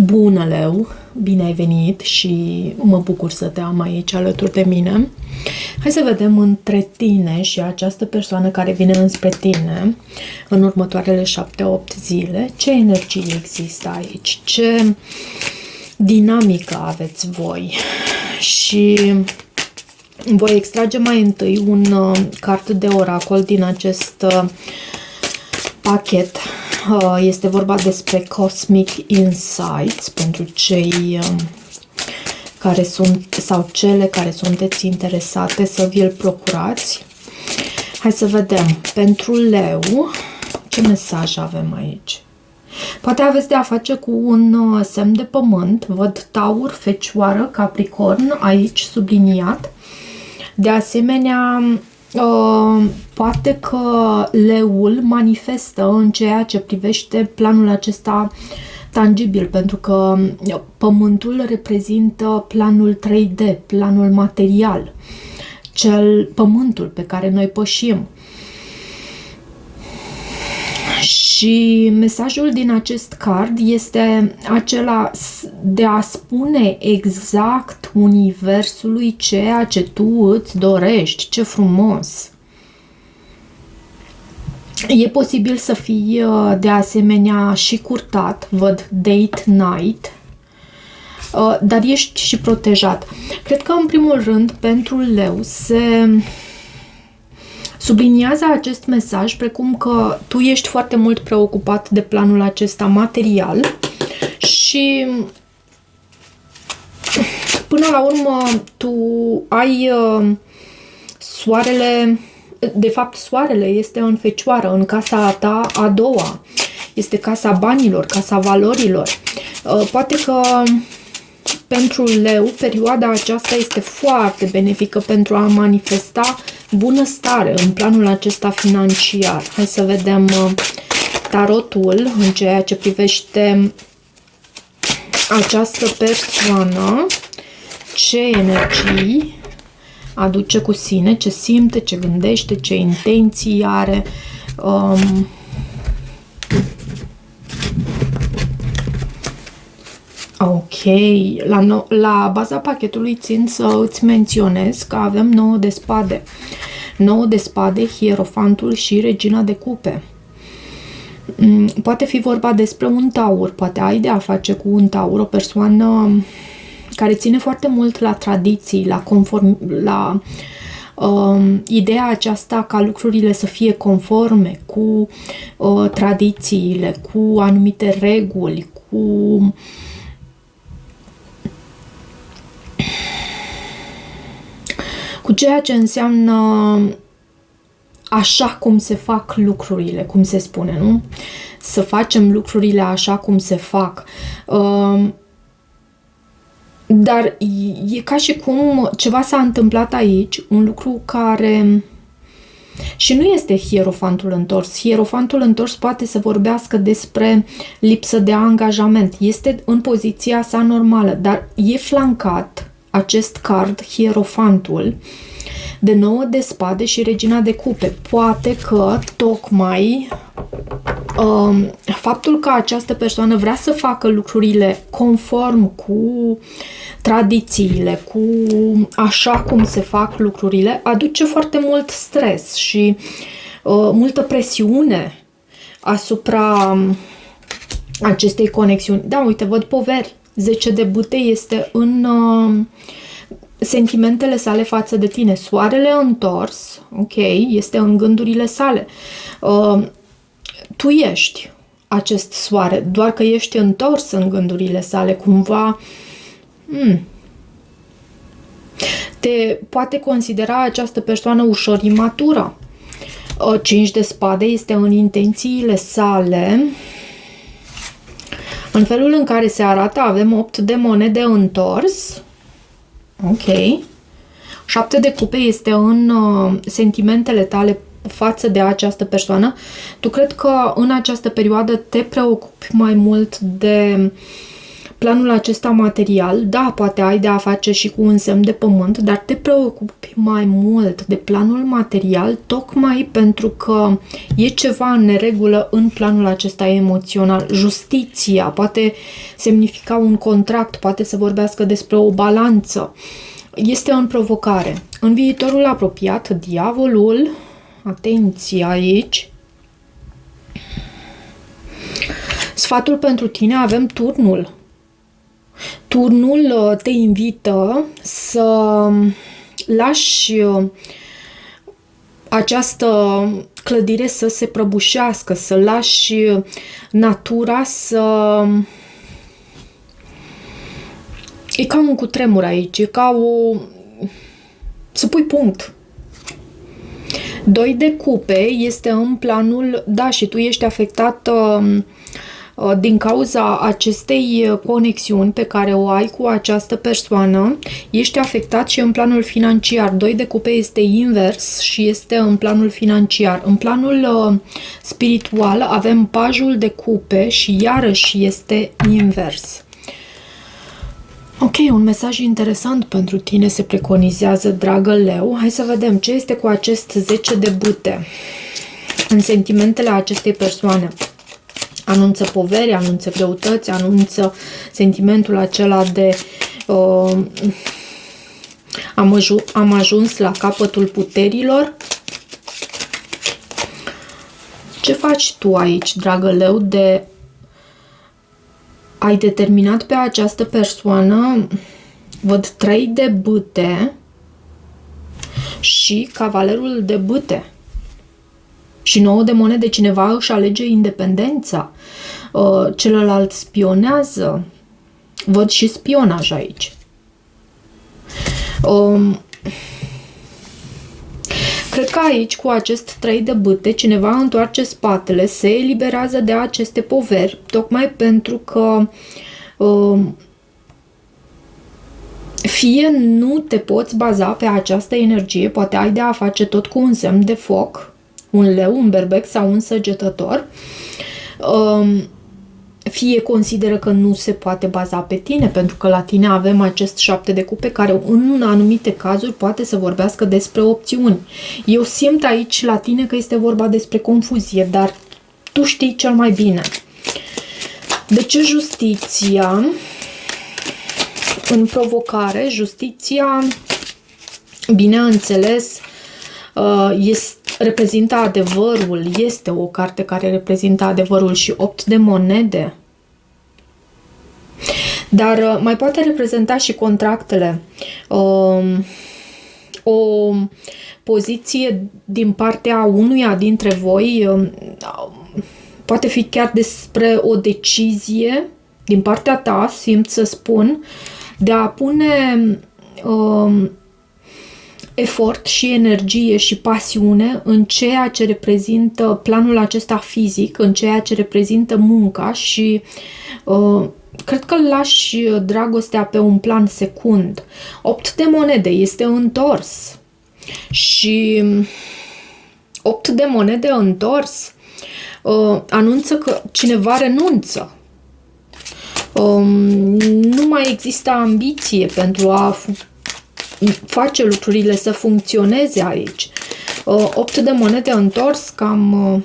Bună, Leu! Bine ai venit și mă bucur să te am aici alături de mine. Hai să vedem între tine și această persoană care vine înspre tine în următoarele 7-8 zile. Ce energie există aici? Ce dinamică aveți voi? Și voi extrage mai întâi un card de oracol din acest pachet. Este vorba despre Cosmic Insights pentru cei care sunt sau cele care sunteți interesate să vi-l procurați. Hai să vedem. Pentru Leu, ce mesaj avem aici? Poate aveți de a face cu un semn de pământ. Văd Taur, Fecioară, Capricorn aici subliniat. De asemenea, poate că leul manifestă în ceea ce privește planul acesta tangibil, pentru că pământul reprezintă planul 3D, planul material, pământul pe care noi pășim. Și mesajul din acest card este acela de a spune exact universului ceea ce tu îți dorești. Ce frumos! E posibil să fii de asemenea și curtat, văd date-night, dar ești și protejat. Cred că în primul rând pentru Leu se subliniază acest mesaj precum că tu ești foarte mult preocupat de planul acesta material și până la urmă tu ai soarele, de fapt soarele este în Fecioară, în casa ta a doua, este casa banilor, casa valorilor. Poate că pentru Leu perioada aceasta este foarte benefică pentru a manifesta bunăstare în planul acesta financiar. Hai să vedem tarotul în ceea ce privește această persoană, ce energii aduce cu sine, ce simte, ce gândește, ce intenții are. Ok, la baza pachetului țin să îți menționez că avem 9 de spade. 9 de spade, Hierofantul și Regina de cupe. Poate fi vorba despre un taur, poate ai de a face cu un taur, o persoană care ține foarte mult la tradiții, la ideea aceasta ca lucrurile să fie conforme cu tradițiile, cu anumite reguli, cu ceea ce înseamnă așa cum se fac lucrurile, cum se spune, nu? Să facem lucrurile așa cum se fac. Dar e ca și cum ceva s-a întâmplat aici, un lucru care... Și nu este Hierofantul întors. Hierofantul întors poate să vorbească despre lipsă de angajament. Este în poziția sa normală, dar e flancat acest card, Hierofantul, de 9 de spade și Regina de cupe. Poate că tocmai faptul că această persoană vrea să facă lucrurile conform cu tradițiile, cu așa cum se fac lucrurile, aduce foarte mult stres și multă presiune asupra acestei conexiuni. Da, uite, văd poveri. 10 de bâte este în sentimentele sale față de tine. Soarele întors, ok, este în gândurile sale. Tu ești acest soare, doar că ești întors în gândurile sale, cumva te poate considera această persoană ușor imatură. 5 de spade este în intențiile sale. În felul în care se arată avem 8 de monede întors. Ok. 7 de cupe este în sentimentele tale față de această persoană. Tu cred că în această perioadă te preocupi mai mult de planul acesta material, da, poate ai de a face și cu un semn de pământ, dar te preocupi mai mult de planul material, tocmai pentru că e ceva în neregulă în planul acesta emoțional. Justiția poate semnifica un contract, poate să vorbească despre o balanță. Este în provocare. În viitorul apropiat, diavolul, atenție aici, sfatul pentru tine, avem turnul. Turnul te invită să lași această clădire să se prăbușească, să lași natura să... E ca un cutremur aici, e ca o... să pui punct. 2 de cupe este în planul, da, și tu ești afectat din cauza acestei conexiuni pe care o ai cu această persoană, ești afectat și în planul financiar. 2 de cupe este invers și este în planul financiar. În planul spiritual avem pajul de cupe și iarăși este invers. Ok, un mesaj interesant pentru tine se preconizează, dragă leu. Hai să vedem ce este cu acest 10 de bâte în sentimentele acestei persoane. Anunță poveri, anunță greutăți, anunță sentimentul acela de am ajuns la capătul puterilor. Ce faci tu aici, dragă leu, de ai determinat pe această persoană? Văd 3 de bâte și cavalerul de bâte. Și 9 de monede, cineva își alege independența, celălalt spionează. Văd și spionaj aici. Cred că aici, cu acest 3 de bâte, cineva întoarce spatele, se eliberează de aceste poveri, tocmai pentru că fie nu te poți baza pe această energie, poate ai de a face tot cu un semn de foc, un leu, un berbec sau un săgetător, fie consideră că nu se poate baza pe tine, pentru că la tine avem acest 7 de cupe care în anumite cazuri poate să vorbească despre opțiuni. Eu simt aici la tine că este vorba despre confuzie, dar tu știi cel mai bine. De ce justiția? În provocare, justiția, bineînțeles, reprezintă adevărul, este o carte care reprezintă adevărul și 8 de monede. Dar mai poate reprezenta și contractele, o poziție din partea unuia dintre voi, poate fi chiar despre o decizie din partea ta, simt să spun, de a pune efort și energie și pasiune în ceea ce reprezintă planul acesta fizic, în ceea ce reprezintă munca și cred că lași dragostea pe un plan secund. 8 de monede este întors și 8 de monede întors anunță că cineva renunță. Nu mai există ambiție pentru a face lucrurile să funcționeze aici. 8 de monede întors, cam...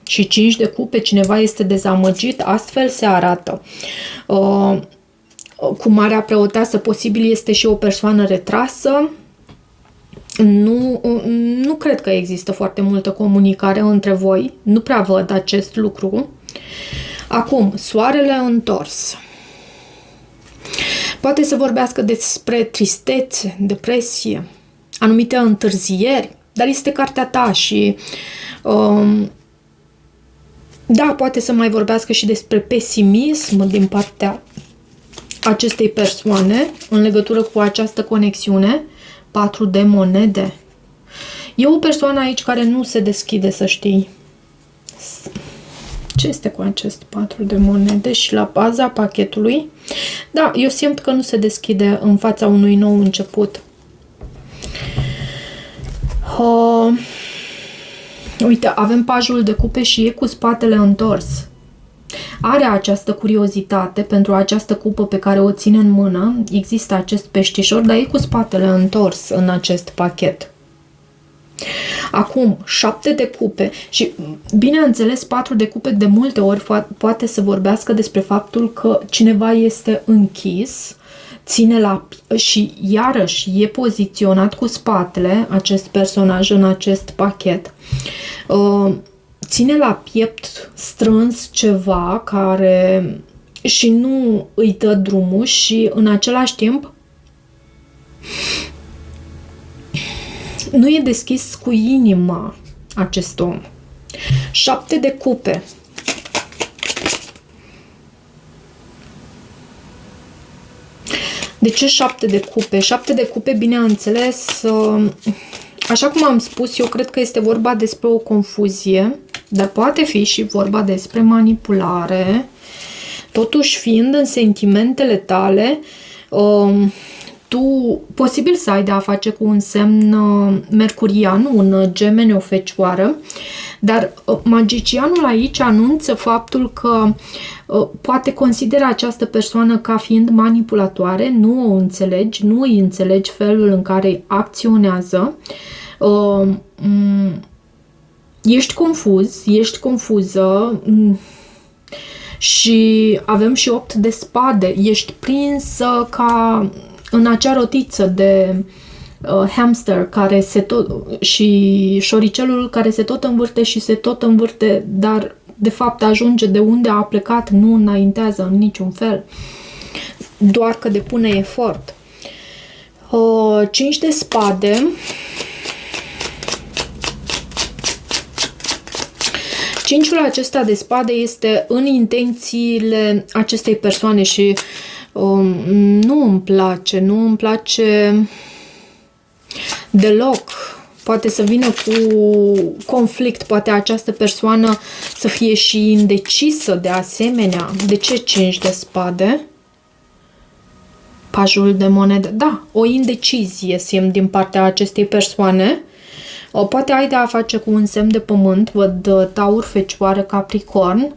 și 5 de cupe, cineva este dezamăgit, astfel se arată. Cu Marea Preoteasă, posibil este și o persoană retrasă. Nu cred că există foarte multă comunicare între voi, nu prea văd acest lucru. Acum, soarele întors. Poate să vorbească despre tristețe, depresie, anumite întârzieri, dar este cartea ta și da, poate să mai vorbească și despre pesimism din partea acestei persoane în legătură cu această conexiune. 4 de monede. E o persoană aici care nu se deschide, să știi. Ce este cu acest 4 de monede și la baza pachetului? Da, eu simt că nu se deschide în fața unui nou început. Uite, avem pajul de cupe și e cu spatele întors. are această curiozitate pentru această cupă pe care o ține în mână. Există acest peștișor, dar e cu spatele întors în acest pachet. Acum, 7 de cupe și, bineînțeles, 4 de cupe de multe ori poate să vorbească despre faptul că cineva este închis, ține la și iarăși e poziționat cu spatele acest personaj în acest pachet. Ține la piept strâns ceva care și nu îi dă drumul și în același timp nu e deschis cu inima acest om. 7 de cupe. De ce 7 de cupe? 7 de cupe, bineînțeles, așa cum am spus, eu cred că este vorba despre o confuzie, dar poate fi și vorba despre manipulare. Totuși, fiind în sentimentele tale, tu posibil să ai de a face cu un semn mercurian, un gemene, o fecioară, dar magicianul aici anunță faptul că poate consideră această persoană ca fiind manipulatoare, nu o înțelegi, nu îi înțelegi felul în care acționează, ești confuz, ești confuză și avem și 8 de spade, ești prinsă ca în acea rotiță de hamster care și șoricelul care se tot învârte și se tot învârte, dar de fapt ajunge de unde a plecat, nu înaintează în niciun fel, doar că depune efort. 5 de spade. 5-ul acesta de spade este în intențiile acestei persoane și nu îmi place deloc. Poate să vină cu conflict, poate această persoană să fie și indecisă de asemenea. De ce 5 de spade? Pajul de monede. Da, o indecizie simt din partea acestei persoane. Poate ai de a face cu un semn de pământ, văd Taur, Fecioară, Capricorn.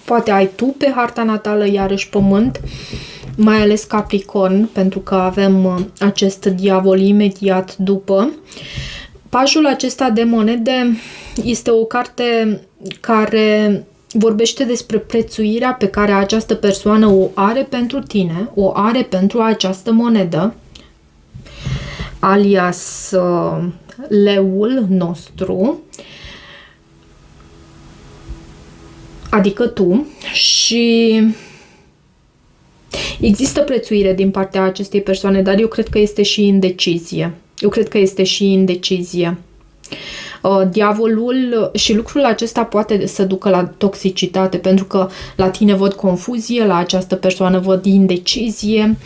Poate ai tu pe harta natală iarăși pământ, mai ales Capricorn, pentru că avem acest diavol imediat după. Pajul acesta de monede este o carte care vorbește despre prețuirea pe care această persoană o are pentru tine, o are pentru această monedă, alias leul nostru, adică tu, și există prețuire din partea acestei persoane, dar eu cred că este și indecizie. Diavolul și lucrul acesta poate să ducă la toxicitate, pentru că la tine văd confuzie, la această persoană văd indecizie.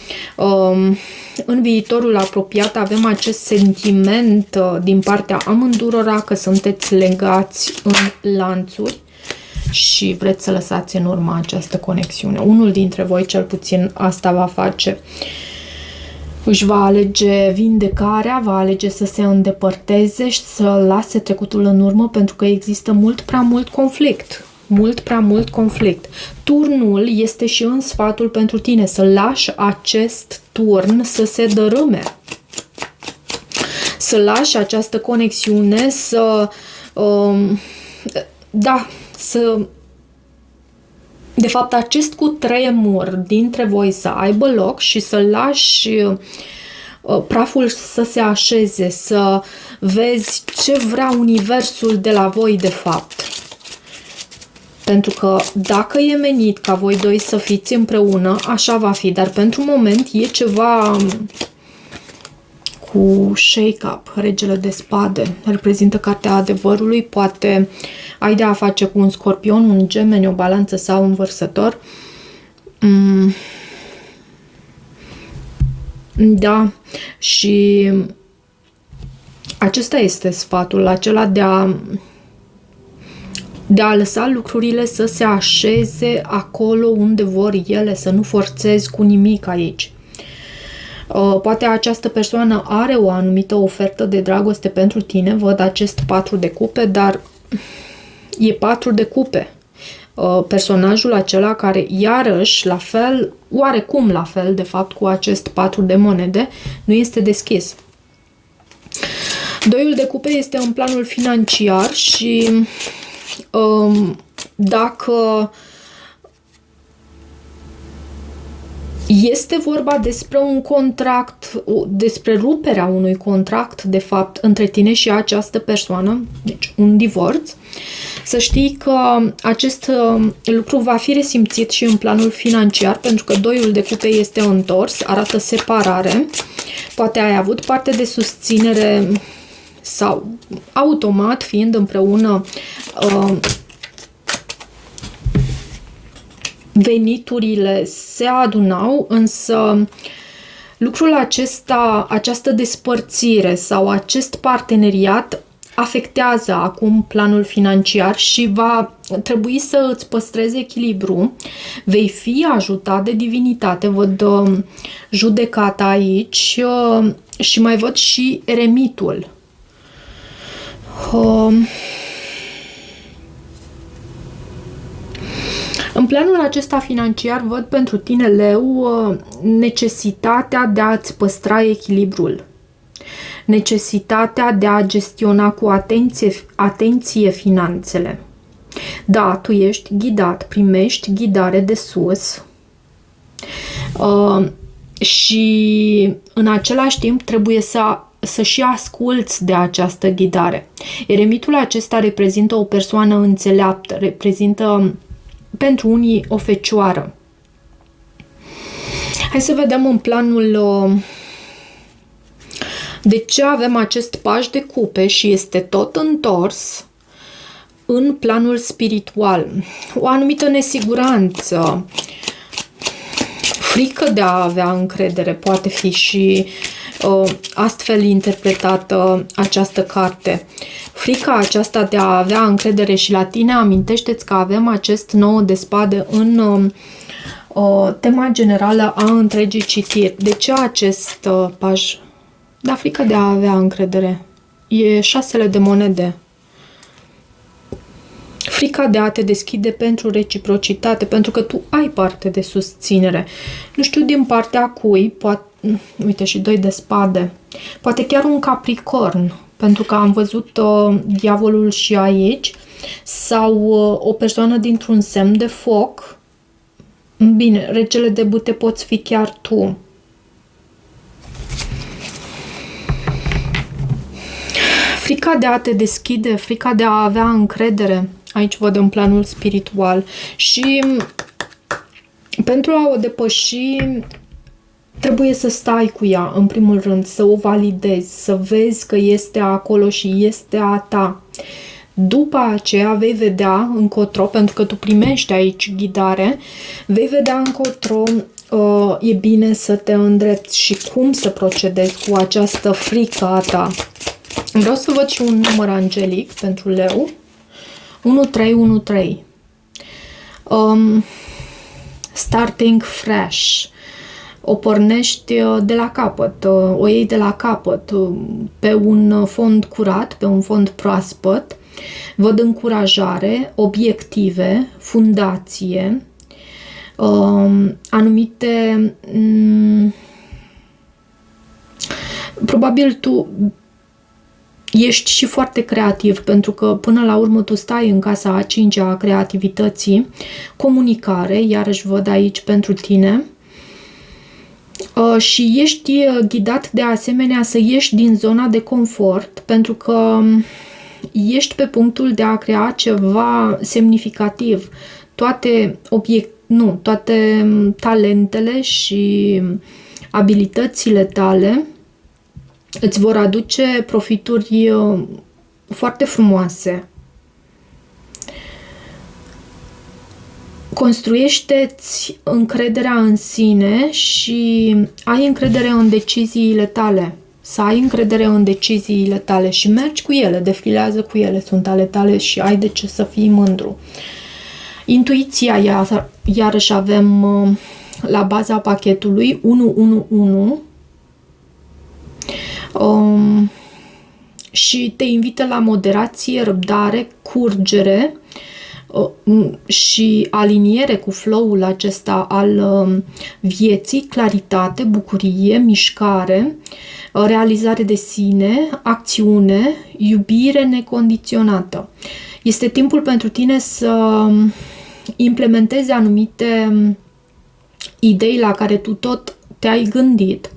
În viitorul apropiat avem acest sentiment din partea amândurora că sunteți legați în lanțuri și vreți să lăsați în urmă această conexiune. Unul dintre voi cel puțin asta va face. Își va alege vindecarea, va alege să se îndepărteze și să lase trecutul în urmă, pentru că există mult prea mult conflict. Mult prea mult conflict. Turnul este și în sfatul pentru tine, să lași acest turn să se dărâme. Să lași această conexiune să... de fapt, acest cutremur dintre voi să aibă loc și să lași praful să se așeze, să vezi ce vrea universul de la voi de fapt. Pentru că dacă e menit ca voi doi să fiți împreună, așa va fi, dar pentru moment e ceva cu shake-up. Regele de spade reprezintă cartea adevărului, poate ai de a face cu un scorpion, un gemene, o balanță sau un vărsător. Da, și acesta este sfatul, acela de a lăsa lucrurile să se așeze acolo unde vor ele, să nu forțezi cu nimic aici. Poate această persoană are o anumită ofertă de dragoste pentru tine, văd acest 4 de cupe, dar e 4 de cupe. personajul acela care iarăși, la fel, oarecum la fel, de fapt, cu acest 4 de monede, nu este deschis. Doiul de cupe este în planul financiar și dacă este vorba despre un contract, despre ruperea unui contract, de fapt, între tine și această persoană, deci un divorț, să știi că acest lucru va fi resimțit și în planul financiar, pentru că doiul de cupe este întors, arată separare, poate ai avut parte de susținere sau automat, fiind împreună, veniturile se adunau, însă lucrul acesta, această despărțire sau acest parteneriat afectează acum planul financiar și va trebui să îți păstrezi echilibru. Vei fi ajutat de divinitate, văd judecata aici și mai văd și eremitul. În planul acesta financiar văd pentru tine, Leu, necesitatea de a-ți păstra echilibrul, necesitatea de a gestiona cu atenție finanțele. Da, tu ești ghidat, primești ghidare de sus și în același timp trebuie să și asculți de această ghidare. Eremitul acesta reprezintă o persoană înțeleaptă, reprezintă pentru unii o fecioară. Hai să vedem în planul de ce avem acest paj de cupe și este tot întors în planul spiritual. O anumită nesiguranță, frică de a avea încredere, poate fi și astfel interpretată această carte. Frica aceasta de a avea încredere și la tine, amintește-ți că avem acest 9 de spade în tema generală a întregii citiri. De ce acest paj? Da, frica de a avea încredere. E 6 de monede. Frica de a te deschide pentru reciprocitate, pentru că tu ai parte de susținere. Nu știu din partea cui, poate, uite și 2 de spade, poate chiar un Capricorn, pentru că am văzut diavolul și aici, sau o persoană dintr-un semn de foc. Bine, regele de bâte poți fi chiar tu. Frica de a te deschide, frica de a avea încredere, aici văd în planul spiritual. Și pentru a o depăși, trebuie să stai cu ea, în primul rând, să o validezi, să vezi că este acolo și este a ta. După aceea vei vedea încotro, pentru că tu primești aici ghidare, vei vedea încotro e bine să te îndrepți și cum să procedezi cu această frică a ta. Vreau să văd și un număr angelic pentru Leu. 1313. Starting fresh. O pornești de la capăt, o iei de la capăt, pe un fond curat, pe un fond proaspăt. Văd încurajare, obiective, fundație, anumite... Probabil tu ești și foarte creativ, pentru că până la urmă tu stai în casa a 5-a a creativității, comunicare, iarăși văd aici pentru tine, și ești ghidat de asemenea să ieși din zona de confort, pentru că ești pe punctul de a crea ceva semnificativ. Toate talentele și abilitățile tale îți vor aduce profituri foarte frumoase. Construiește-ți încrederea în sine și ai încredere în deciziile tale. Să ai încredere în deciziile tale și mergi cu ele, defilează cu ele, sunt ale tale și ai de ce să fii mândru. Intuiția, iarăși avem la baza pachetului 111 și te invită la moderație, răbdare, curgere, și aliniere cu flow-ul acesta al vieții, claritate, bucurie, mișcare, realizare de sine, acțiune, iubire necondiționată. Este timpul pentru tine să implementezi anumite idei la care tu tot te-ai gândit.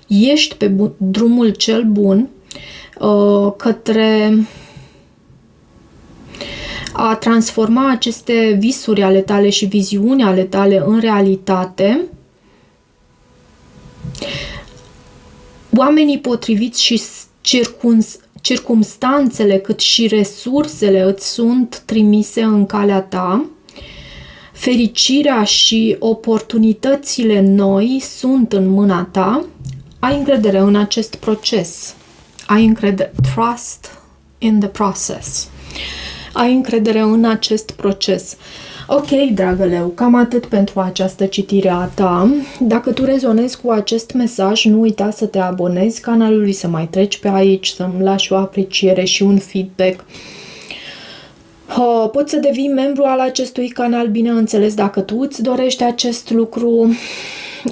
Ești pe drumul cel bun către a transforma aceste visuri ale tale și viziuni ale tale în realitate. Oamenii potriviți și circumstanțele cât și resursele îți sunt trimise în calea ta. Fericirea și oportunitățile noi sunt în mâna ta. Ai încredere în acest proces. Ai încredere. Trust in the process. Ai încredere în acest proces. Ok, dragă leu, cam atât pentru această citire a ta. Dacă tu rezonezi cu acest mesaj, nu uita să te abonezi canalului, să mai treci pe aici, să-mi lași o apreciere și un feedback. Poți să devii membru al acestui canal, bineînțeles, dacă tu îți dorești acest lucru.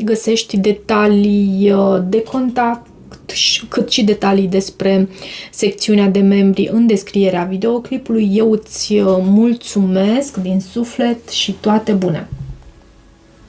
Găsești detalii de contact, cât și detalii despre secțiunea de membri în descrierea videoclipului. Eu îți mulțumesc din suflet și toate bune!